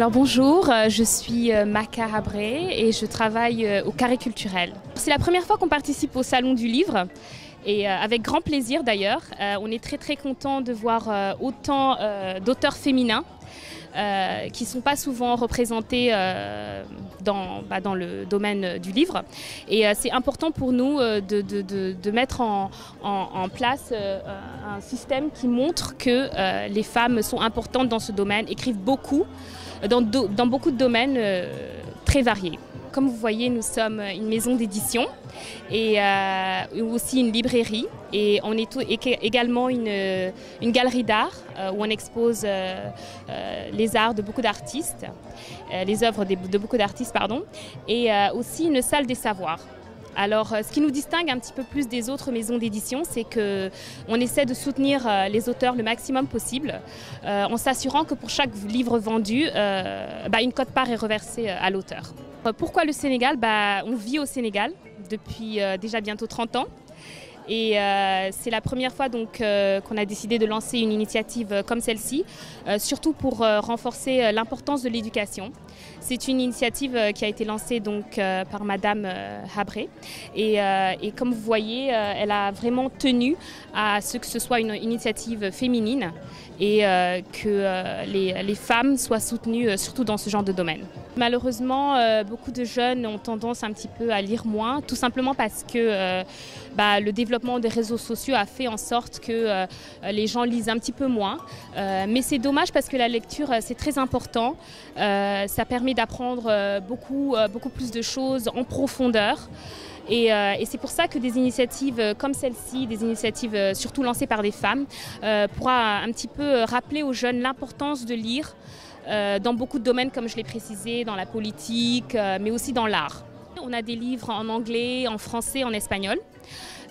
Alors bonjour, je suis Maka Habré et je travaille au Carré Culturel. C'est la première fois qu'on participe au Salon du Livre et avec grand plaisir d'ailleurs. On est très content de voir autant d'auteurs féminins qui ne sont pas souvent représentés dans le domaine du livre. Et c'est important pour nous de mettre en place un système qui montre que les femmes sont importantes dans ce domaine, écrivent beaucoup, dans beaucoup de domaines très variés. Comme vous voyez, nous sommes une maison d'édition et aussi une librairie. Et on est également une galerie d'art où on expose les arts de beaucoup d'artistes, les œuvres de beaucoup d'artistes, pardon, et aussi une salle des savoirs. Alors, ce qui nous distingue un petit peu plus des autres maisons d'édition, c'est qu'on essaie de soutenir les auteurs le maximum possible, en s'assurant que pour chaque livre vendu, une quote-part est reversée à l'auteur. Pourquoi le Sénégal? On vit au Sénégal depuis déjà bientôt 30 ans. Et c'est la première fois qu'on a décidé de lancer une initiative comme celle-ci, surtout pour renforcer l'importance de l'éducation. C'est une initiative qui a été lancée par Madame Habré et comme vous voyez, elle a vraiment tenu à ce que ce soit une initiative féminine et que les femmes soient soutenues surtout dans ce genre de domaine. Malheureusement, beaucoup de jeunes ont tendance un petit peu à lire moins, tout simplement parce que le développement des réseaux sociaux a fait en sorte que les gens lisent un petit peu moins. Mais c'est dommage parce que la lecture, c'est très important. Ça permet d'apprendre beaucoup plus de choses en profondeur. Et c'est pour ça que des initiatives comme celle-ci, des initiatives surtout lancées par des femmes, pourra un petit peu rappeler aux jeunes l'importance de lire dans beaucoup de domaines, comme je l'ai précisé, dans la politique, mais aussi dans l'art. On a des livres en anglais, en français, en espagnol,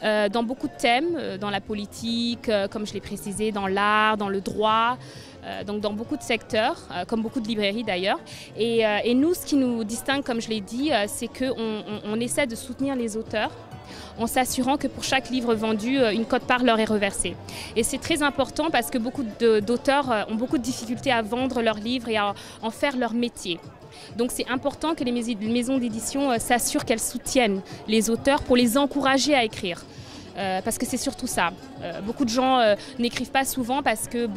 dans beaucoup de thèmes, dans la politique, comme je l'ai précisé, dans l'art, dans le droit, donc dans beaucoup de secteurs, comme beaucoup de librairies d'ailleurs. Et nous, ce qui nous distingue, comme je l'ai dit, c'est qu'on essaie de soutenir les auteurs en s'assurant que pour chaque livre vendu, une quote-part leur est reversée. Et c'est très important parce que beaucoup d'auteurs ont beaucoup de difficultés à vendre leurs livres et à en faire leur métier. Donc c'est important que les maisons d'édition s'assurent qu'elles soutiennent les auteurs pour les encourager à écrire. Parce que c'est surtout ça. Beaucoup de gens n'écrivent pas souvent parce que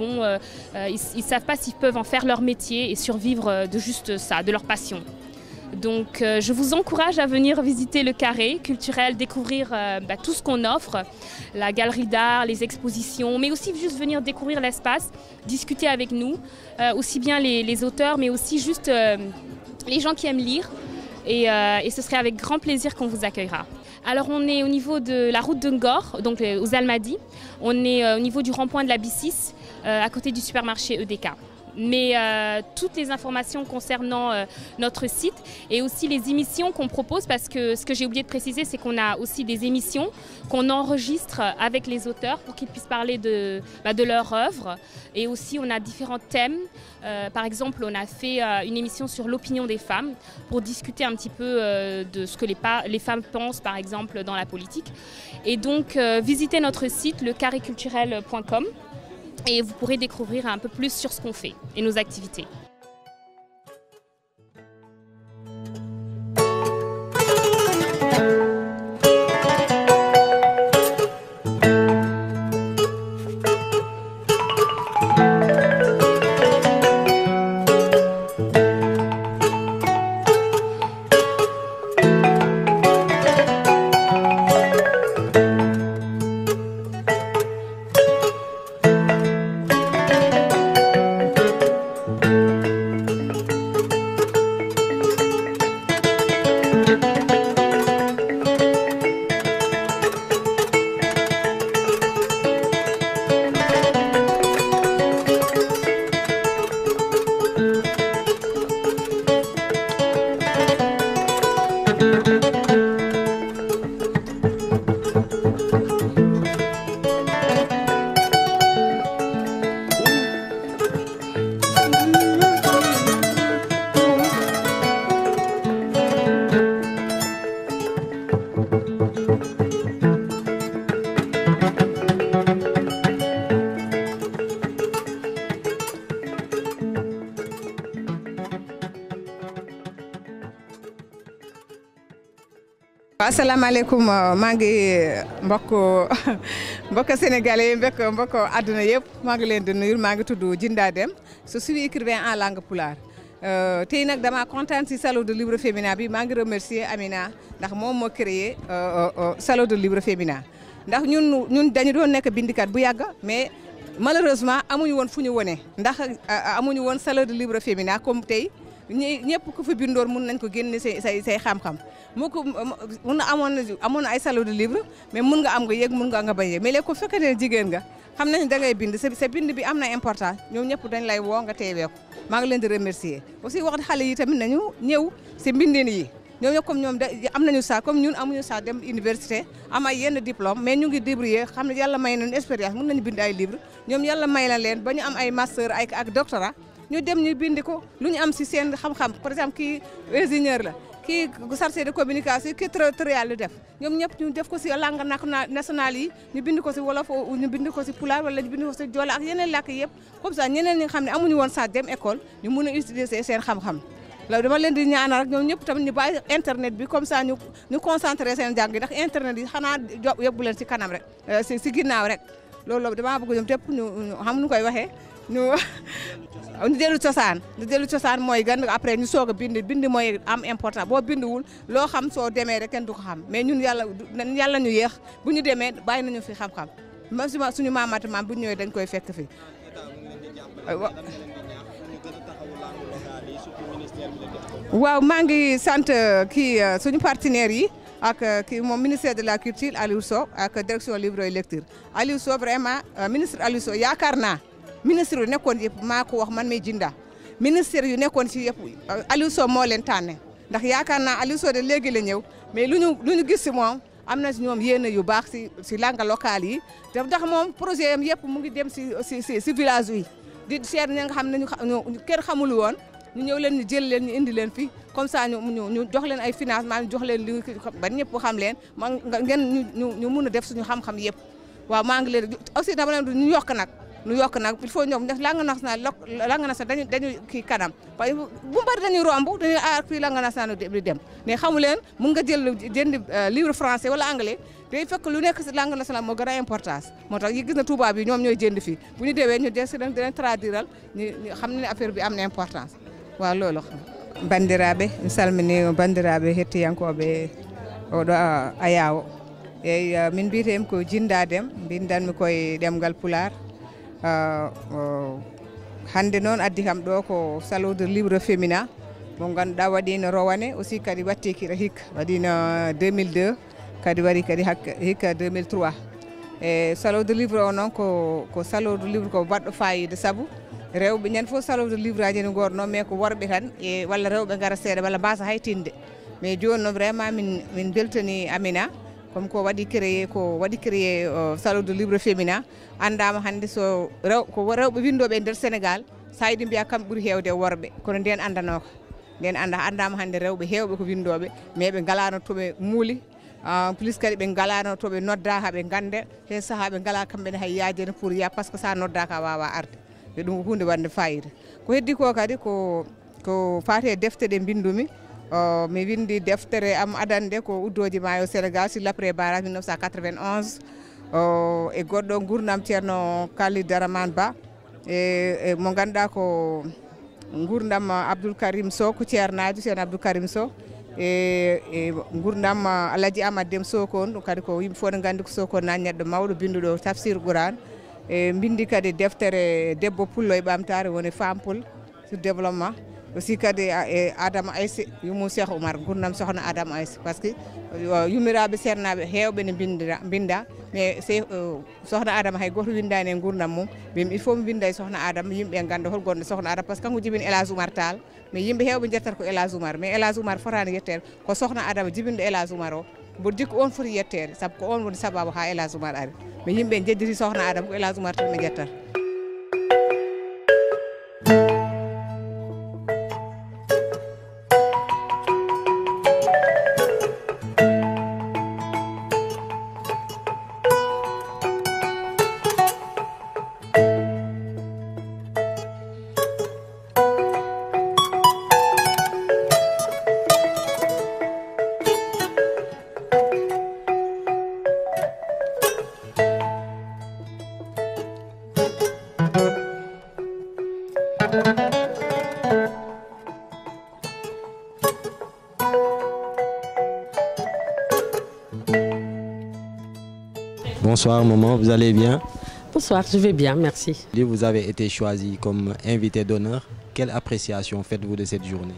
ils ne savent pas s'ils peuvent en faire leur métier et survivre de juste ça, de leur passion. Donc je vous encourage à venir visiter le Carré Culturel, découvrir tout ce qu'on offre, la galerie d'art, les expositions, mais aussi juste venir découvrir l'espace, discuter avec nous, aussi bien les auteurs, mais aussi juste les gens qui aiment lire. Et ce serait avec grand plaisir qu'on vous accueillera. Alors on est au niveau de la route de Ngor, donc aux Almadies. On est au niveau du rond-point de la B6, à côté du supermarché EDK. Mais toutes les informations concernant notre site et aussi les émissions qu'on propose, parce que ce que j'ai oublié de préciser, c'est qu'on a aussi des émissions qu'on enregistre avec les auteurs pour qu'ils puissent parler de leur œuvre. Et aussi on a différents thèmes. Par exemple, on a fait une émission sur l'opinion des femmes pour discuter un petit peu de ce que les femmes pensent, par exemple, dans la politique. Et donc visitez notre site, lecarréculturel.com. Et vous pourrez découvrir un peu plus sur ce qu'on fait et nos activités. asalaamaaleykum maa ngi mbokk sénégalais mbokk àdduna yëpp maa ngi leen di nuyu maa ngi tudd Djinda Deme je suis écrivain en langue pulaar tey nag dama kontaan si salon de livre féminin bi maa ngi remercier Amina ndax moom moo créé salon de livre féminin ndax ñun dañu doon nekk bindikat bu yàgg mais malheureusement amuñu woon fu ñu wone ndax amuñu woon salon de livre féminin comme tey ñëpp ku fi bindoor mun nañ ko génne say xam-xam mun na amoon ay salon de livre mais mun nga am nga yëg mun nga bañ a yëg mais léegi ko fekkee ne jigéen nga xam nañ da ngay bind sa bind bi am na importance ñoom ñëpp dañ lay woo nga teewee ko maa ngi leen di remercier aussi wax xale yi tamit nañu ñëw si mbindin yi ñoom comme ñoom am nañu saa comme ñun amuñu saa dem université am ay yenn diplôme mais ñu ngi débrouiller xam ne yàlla may nañu expérience mun nañu bind ay livre ñoom yàlla may na leen ba ñu am ay master ak doctorat ñu dem ñu bindi ko lu ñu am si seen xam-xam par exemple kii ingénieur la kii chargé de communication kii territorial lu def ñoom ñëpp ñu def ko si langue nationale yi ñu bind ko si wolof ñu bind ko si pulaar wala ñu bind ko si joola ak yeneen làkk yëpp comme ça ñeneen ñi nga xam ne amuñu woon sax dem école ñu mun a utiliser seen xam-xam loolu dama leen di ñaanal rek ñoom ñëpp tamit ñu bàyyi internet bi comme ça ñu concentré seen jàng yi ndax internet yi xanaa yóbbu leen si kanam rek si ginnaaw rek loolu damaa bëgg ñoom tépp ñu xam nu koy waxee ñu dellu cosaan mooy gan après ñu soog a bind mooy am important boo binduwul loo xam soo demee rek kenn du ko xam mais ñun yàlla ñu yéex bu ñu demee bàyyi nañu fi xam-xam même suñu maamaati maam bu ñëwee dañ koy fekk fi waaw maa ngi sant kii suñu partenaires yi ak kii moom ministère de la culture Aliou Sow ak direction livre et lecture Aliou Sow vraiment ministre Aliou Sow yaakaar naa ministre yu nekkoon yëpp maa ko wax man may Djinda ministère yu nekkoon ci yëpp Aliou Sow moo leen tànne ndax yaakaar naa Aliou Sow de léegi la ñëw mais lu ñu gis si moom am na si ñoom yéene yu baax si langue locale yi te ndax moom projet yam yëpp mu ngi dem si village yi di seet ñi nga xam ne ñu kenn xamul woon ñu ñëw leen ñu jël leen ñu indi leen fi comme ça ñu jox leen ay financement ñu jox leen li ba ñëpp xam leen ngeen ñu mun a def suñu xam-xam yëpp waaw maa ngi leen aussi dama leen ñu yokk nag il faut ñoom def langue nationale dañu kii kanam parce que bu bari dañuy romb dañuy fii langue nationale di dem mais xamu leen mun nga jënd livre français wala anglais day fekk lu nekk si langue nationale moo gën a importance moo tax yi gis na tubaab yi ñoom ñooy jënd fii bu ñu déwee ñu des si dinañ traduiral ñu xam ne affaire bi am na importance waaw loolu bandiraɓe mi salmini bandiraɓe hettiyankoɓe oɗo ayawo eyyi min mbiyetemi ko Djinda Deme mbindanmi koye ɗemgal Pulaar hande noon addi kam ɗo ko salon de livre féminin mo ganduɗa waɗino Rowane aussi kadi watti kiɗa hikka waɗino 2002 kadi wari kadi hikka 2003 e salon de livre o noon ko salon de livre ko baɗɗo fayida saabu rewɓe ñande fof salon de livre aji ne gorno mais ko worɓe tan e walla rewɓe gara seeɗa walla mbasa haytinde mais joni noon vraiment min beltani Amina comme ko waɗi créé salon de livre féminin andama hande ko rewɓe windoɓe e nder Sénégal sa yiɗi mbiya kamɓe ɓuuri hewde worɓe kono nden andanoko nden andama hande rewɓe hewɓe ko windoɓe mais ɓe galano toɓe muuli plus kadi ɓe galano toɓe nodda haɓe gande hen saaha ɓe gala kamɓene hay yaajene pour ya par ce que sa noddaka wawa arde e ɗum ko hunde wande fayida ko heddi ko kadi ko faate defte ɗe bindumi mi windi deftere am adande ko uddoji maayo Sénégal sur l'après barrage 1991 e goɗɗo gurdam ceerno Khalid Daraman Ba e mo ganduɗa ko gurdam Abdoul Karim Sow ko ceernajo ceerno Abdoul Karim Sow e gurdam Alaji Amad Deme Sokone ɗum kadi ko yimɓe fof ne gandi ko Sokone na neɗɗo mawɗo binduɗo tafsir Qouran e bindi kadi deftere debbo pullo e ɓamtare woni femme poule sur développement aussi kadi e Adama Aïssé yummum Cheikh Oumar gurdam sohna Adama Aïssé par ce que yummiraɓe sernaɓe hewɓe ne binda mais sohna Adama hay goto windani e gurdam mum mbimi il faut mi winda e sohna Adama yimɓe ganda hol gonɗo sohna Adama par ce que kanko jibini El Hadj Oumar Tall mais yimɓe hewɓe jettata ko El Hadj Oumar mais El Hadj Oumar fotani yettede ko sohna Adama jibinɗo El Hadj Oumar o mboɗo jikku on foti yettede saabu ko on woni sababu ha El Hadj Oumar ari mais yimɓe jedditi sohna Adama ko El Hadj Oumar tan ɓe jettata Bonsoir maman, vous allez bien? Bonsoir, je vais bien, merci. Vous avez été choisi comme invité d'honneur. Quelle appréciation faites-vous de cette journée?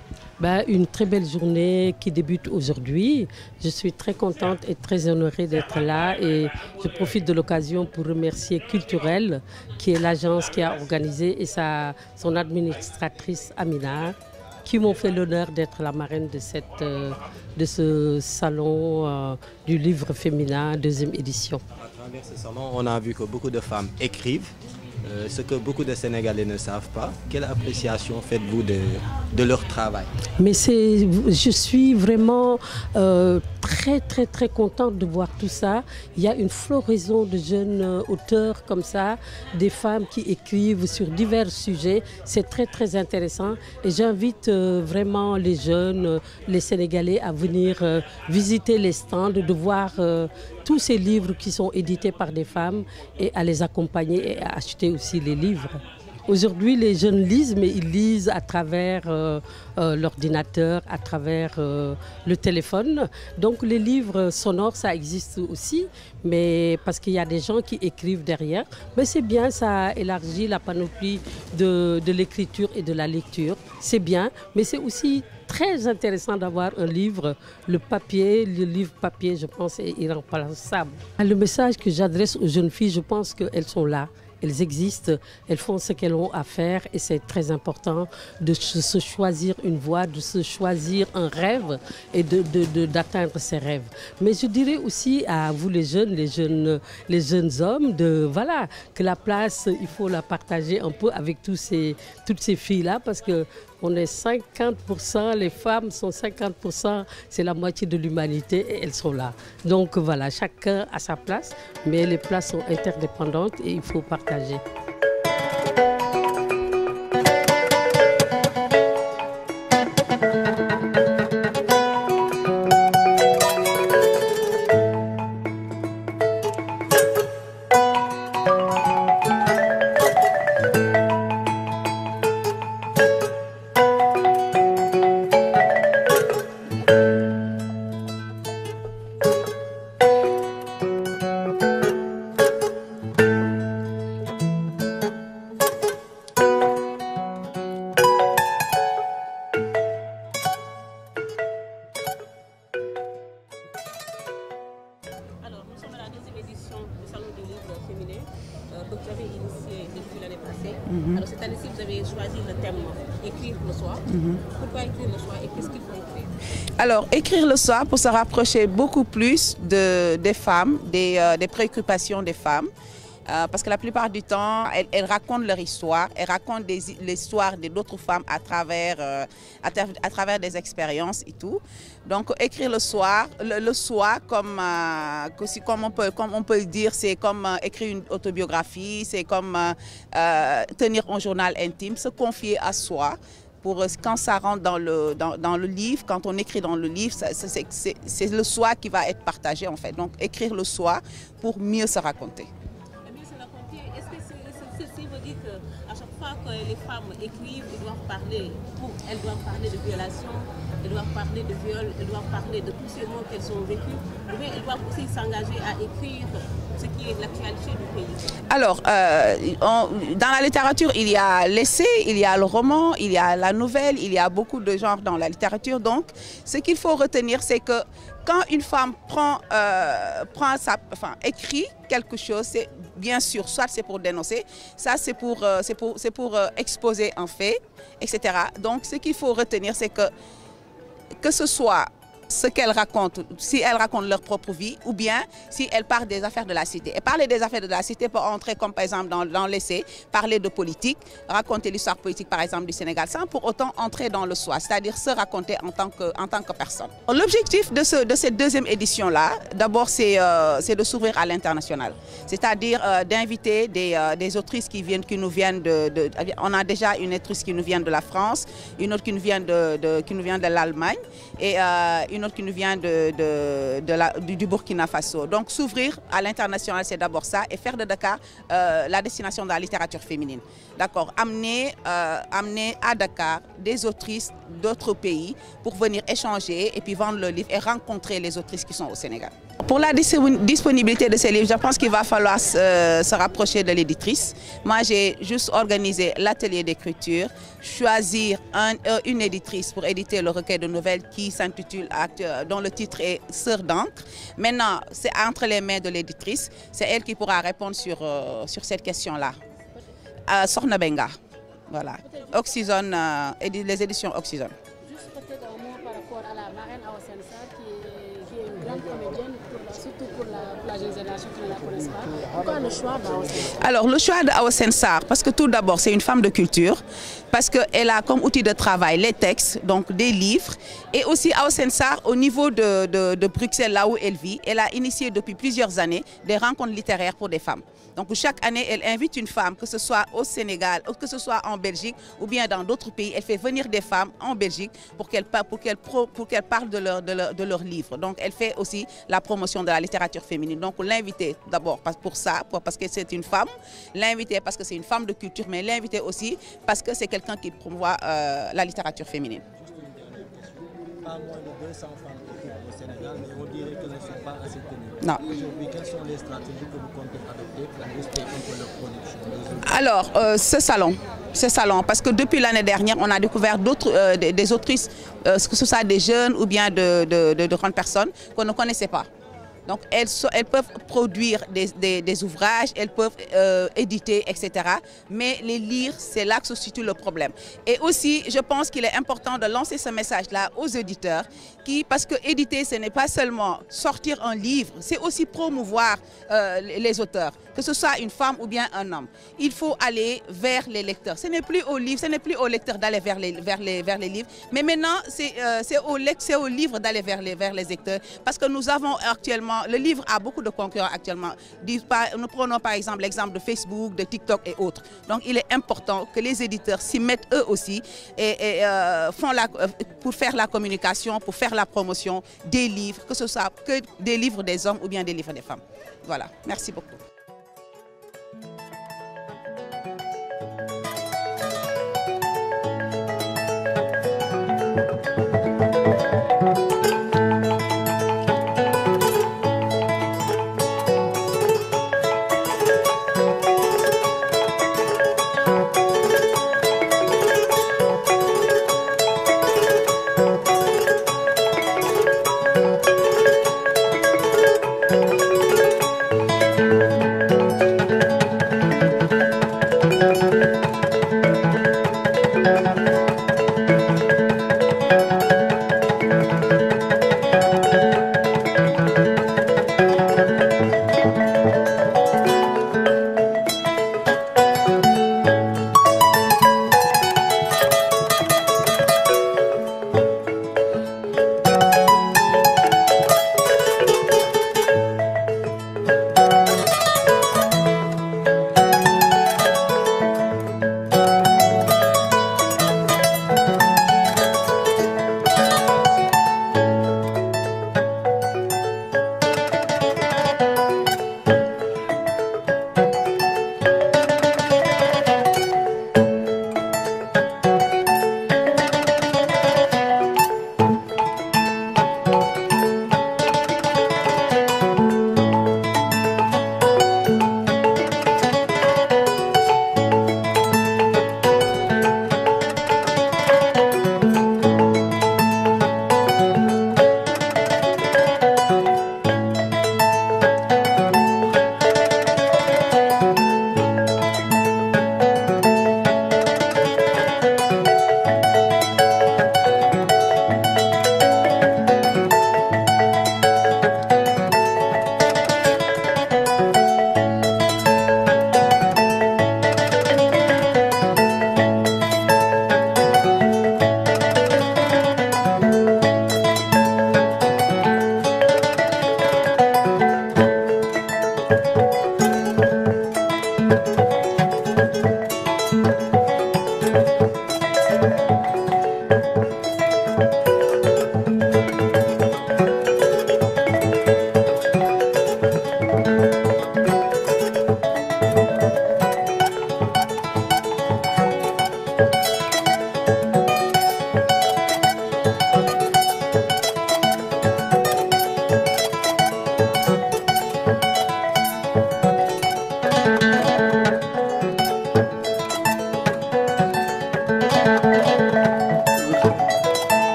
Une très belle journée qui débute aujourd'hui. Je suis très contente et très honorée d'être là et je profite de l'occasion pour remercier Culturel, qui est l'agence qui a organisé, et son administratrice Amina, qui m'ont fait l'honneur d'être la marraine de ce salon du livre féminin, deuxième édition. À travers ce salon, on a vu que beaucoup de femmes écrivent, ce que beaucoup de Sénégalais ne savent pas. Quelle appréciation faites-vous de leur travail? Mais je suis vraiment très contente de voir tout ça. Il y a une floraison de jeunes auteurs comme ça, des femmes qui écrivent sur divers sujets. C'est très intéressant et j'invite vraiment les jeunes, les Sénégalais à venir visiter les stands, de voir tous ces livres qui sont édités par des femmes et à les accompagner et à acheter aussi les livres. Aujourd'hui, les jeunes lisent, mais ils lisent à travers l'ordinateur, à travers le téléphone. Donc les livres sonores, ça existe aussi, mais parce qu'il y a des gens qui écrivent derrière. Mais c'est bien, ça élargit la panoplie de l'écriture et de la lecture. C'est bien, mais c'est aussi très intéressant d'avoir un livre. Le livre papier, je pense, est irremplaçable. Le message que j'adresse aux jeunes filles, je pense qu'elles sont là. Elles existent, elles font ce qu'elles ont à faire et c'est très important de se choisir une voie, de se choisir un rêve et d'atteindre ses rêves. Mais je dirais aussi à vous les jeunes hommes, que la place, il faut la partager un peu avec toutes ces filles-là parce que on est 50%, les femmes sont 50%, c'est la moitié de l'humanité et elles sont là. Donc voilà, chacun a sa place, mais les places sont interdépendantes et il faut partager. Que vous avez initié depuis l'année passée. Alors cette année-ci, vous avez choisi le thème écrire le soir. Pourquoi écrire le soir et qu'est-ce qu'il faut écrire? Alors, écrire le soir pour se rapprocher beaucoup plus des femmes, des préoccupations des femmes. Parce que la plupart du temps, elles racontent leur histoire, elles racontent l'histoire d'autres femmes à travers des expériences et tout. Donc écrire le soir comme on peut le dire, c'est comme écrire une autobiographie, c'est comme tenir un journal intime, se confier à soi. Quand ça rentre dans le livre, quand on écrit dans le livre, c'est le soi qui va être partagé en fait. Donc écrire le soi pour mieux se raconter. Ceci veut dire qu'à chaque fois que les femmes écrivent, elles doivent parler de violation, elles doivent parler de viol, elles doivent parler de tous ces mots qu'elles ont vécus, mais elles doivent aussi s'engager à écrire ce qui est l'actualité du pays. Alors, dans la littérature, il y a l'essai, il y a le roman, il y a la nouvelle, il y a beaucoup de genres dans la littérature. Donc, ce qu'il faut retenir, c'est que quand une femme écrit quelque chose, c'est bien sûr, soit c'est pour dénoncer, ça c'est pour exposer un fait, etc. Donc ce qu'il faut retenir, c'est que ce soit ce qu'elles racontent, si elles racontent leur propre vie ou bien si elles parlent des affaires de la cité. Et parler des affaires de la cité peut entrer comme par exemple dans l'essai, parler de politique, raconter l'histoire politique par exemple du Sénégal sans pour autant entrer dans le soi, c'est-à-dire se raconter en tant que personne. L'objectif de cette deuxième édition-là, d'abord c'est de s'ouvrir à l'international, c'est-à-dire d'inviter des autrices qui nous viennent on a déjà une autrice qui nous vient de la France, une autre qui nous vient de l'Allemagne et une autre qui nous vient du Burkina Faso. Donc s'ouvrir à l'international, c'est d'abord ça, et faire de Dakar la destination de la littérature féminine. D'accord, amener à Dakar des autrices d'autres pays pour venir échanger et puis vendre le livre et rencontrer les autrices qui sont au Sénégal. Pour la disponibilité de ces livres, je pense qu'il va falloir se rapprocher de l'éditrice. Moi, j'ai juste organisé l'atelier d'écriture, choisir une éditrice pour éditer le recueil de nouvelles qui s'intitule, dont le titre est Sœur d'encre. Maintenant, c'est entre les mains de l'éditrice. C'est elle qui pourra répondre sur cette question-là. Sokhna Benga, voilà. Oxygène, les éditions Oxygène. Juste peut-être un mot par rapport à la marraine Awa Sène Sarr, qui est une grande comédienne, surtout pour la jeune génération qui ne la connaissent pas. Pourquoi le choix d'Awa Sène Sarr? Alors, le choix d'Awa Sène Sarr, parce que tout d'abord, c'est une femme de culture, parce qu'elle a comme outil de travail les textes, donc des livres, et aussi Awa Sène Sarr, au niveau de Bruxelles, là où elle vit, elle a initié depuis plusieurs années des rencontres littéraires pour des femmes. Donc chaque année, elle invite une femme, que ce soit au Sénégal, ou que ce soit en Belgique, ou bien dans d'autres pays. Elle fait venir des femmes en Belgique pour qu'elles parlent de leurs livres. Donc elle fait aussi la promotion de la littérature féminine. Donc l'inviter d'abord pour ça, parce que c'est une femme, l'inviter parce que c'est une femme de culture, mais l'inviter aussi parce que c'est quelqu'un qui promouvoit la littérature féminine. Pas moins de 200 femmes au Sénégal, mais on dirait que ne sont pas assez tenues. Non. Aujourd'hui, quelles sont les stratégies que vous comptez adopter pour booster un peu leur production? Alors, ce salon, parce que depuis l'année dernière, on a découvert des autrices, que ce soit des jeunes ou bien de grandes personnes qu'on ne connaissait pas. Donc elles peuvent produire des ouvrages, elles peuvent éditer, etc. Mais les lire, c'est là que se situe le problème. Et aussi, je pense qu'il est important de lancer ce message-là aux éditeurs, parce que éditer, ce n'est pas seulement sortir un livre, c'est aussi promouvoir les auteurs, que ce soit une femme ou bien un homme. Il faut aller vers les lecteurs. Ce n'est plus aux livres, ce n'est plus aux lecteurs d'aller vers les livres, mais maintenant, c'est aux livres d'aller vers les lecteurs, parce que nous avons actuellement, le livre a beaucoup de concurrents actuellement. Nous prenons par exemple l'exemple de Facebook, de TikTok et autres. Donc il est important que les éditeurs s'y mettent eux aussi pour faire la communication, pour faire la promotion des livres, que ce soit que des livres des hommes ou bien des livres des femmes. Voilà, merci beaucoup.